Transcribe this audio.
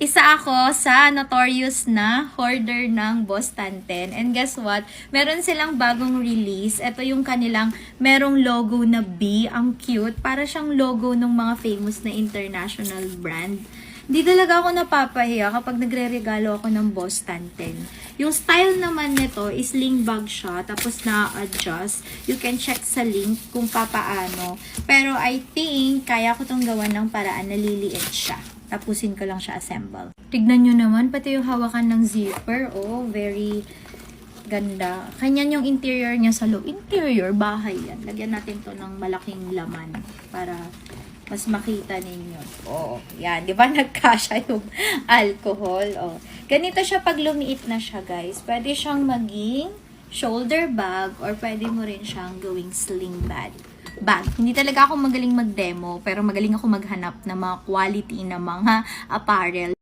Isa ako sa notorious na hoarder ng Boss Tanten. And guess what? Meron silang bagong release. Ito yung kanilang merong logo na B. Ang cute. Para siyang logo ng mga famous na international brand. Hindi talaga ako napapahiya kapag nagre-regalo ako ng Boss Tanten. Yung style naman nito is sling bag siya. Tapos na-adjust. You can check sa link kung papaano. Pero I think kaya ko tong gawan ng paraan na liliit siya. Tapusin ko lang siya assemble. Tignan nyo naman, pati yung hawakan ng zipper. Oh, very ganda. Kanyan yung interior niya sa loob. Interior, bahay yan. Lagyan natin to ng malaking laman para mas makita ninyo. Oh, yan. Di ba nagkasya yung alcohol? Oh. Ganito siya pag lumiit na siya, guys. Pwede siyang maging shoulder bag or pwede mo rin siyang gawing sling bag. Hindi talaga ako magaling mag-demo, pero magaling ako maghanap ng mga quality na mga apparel.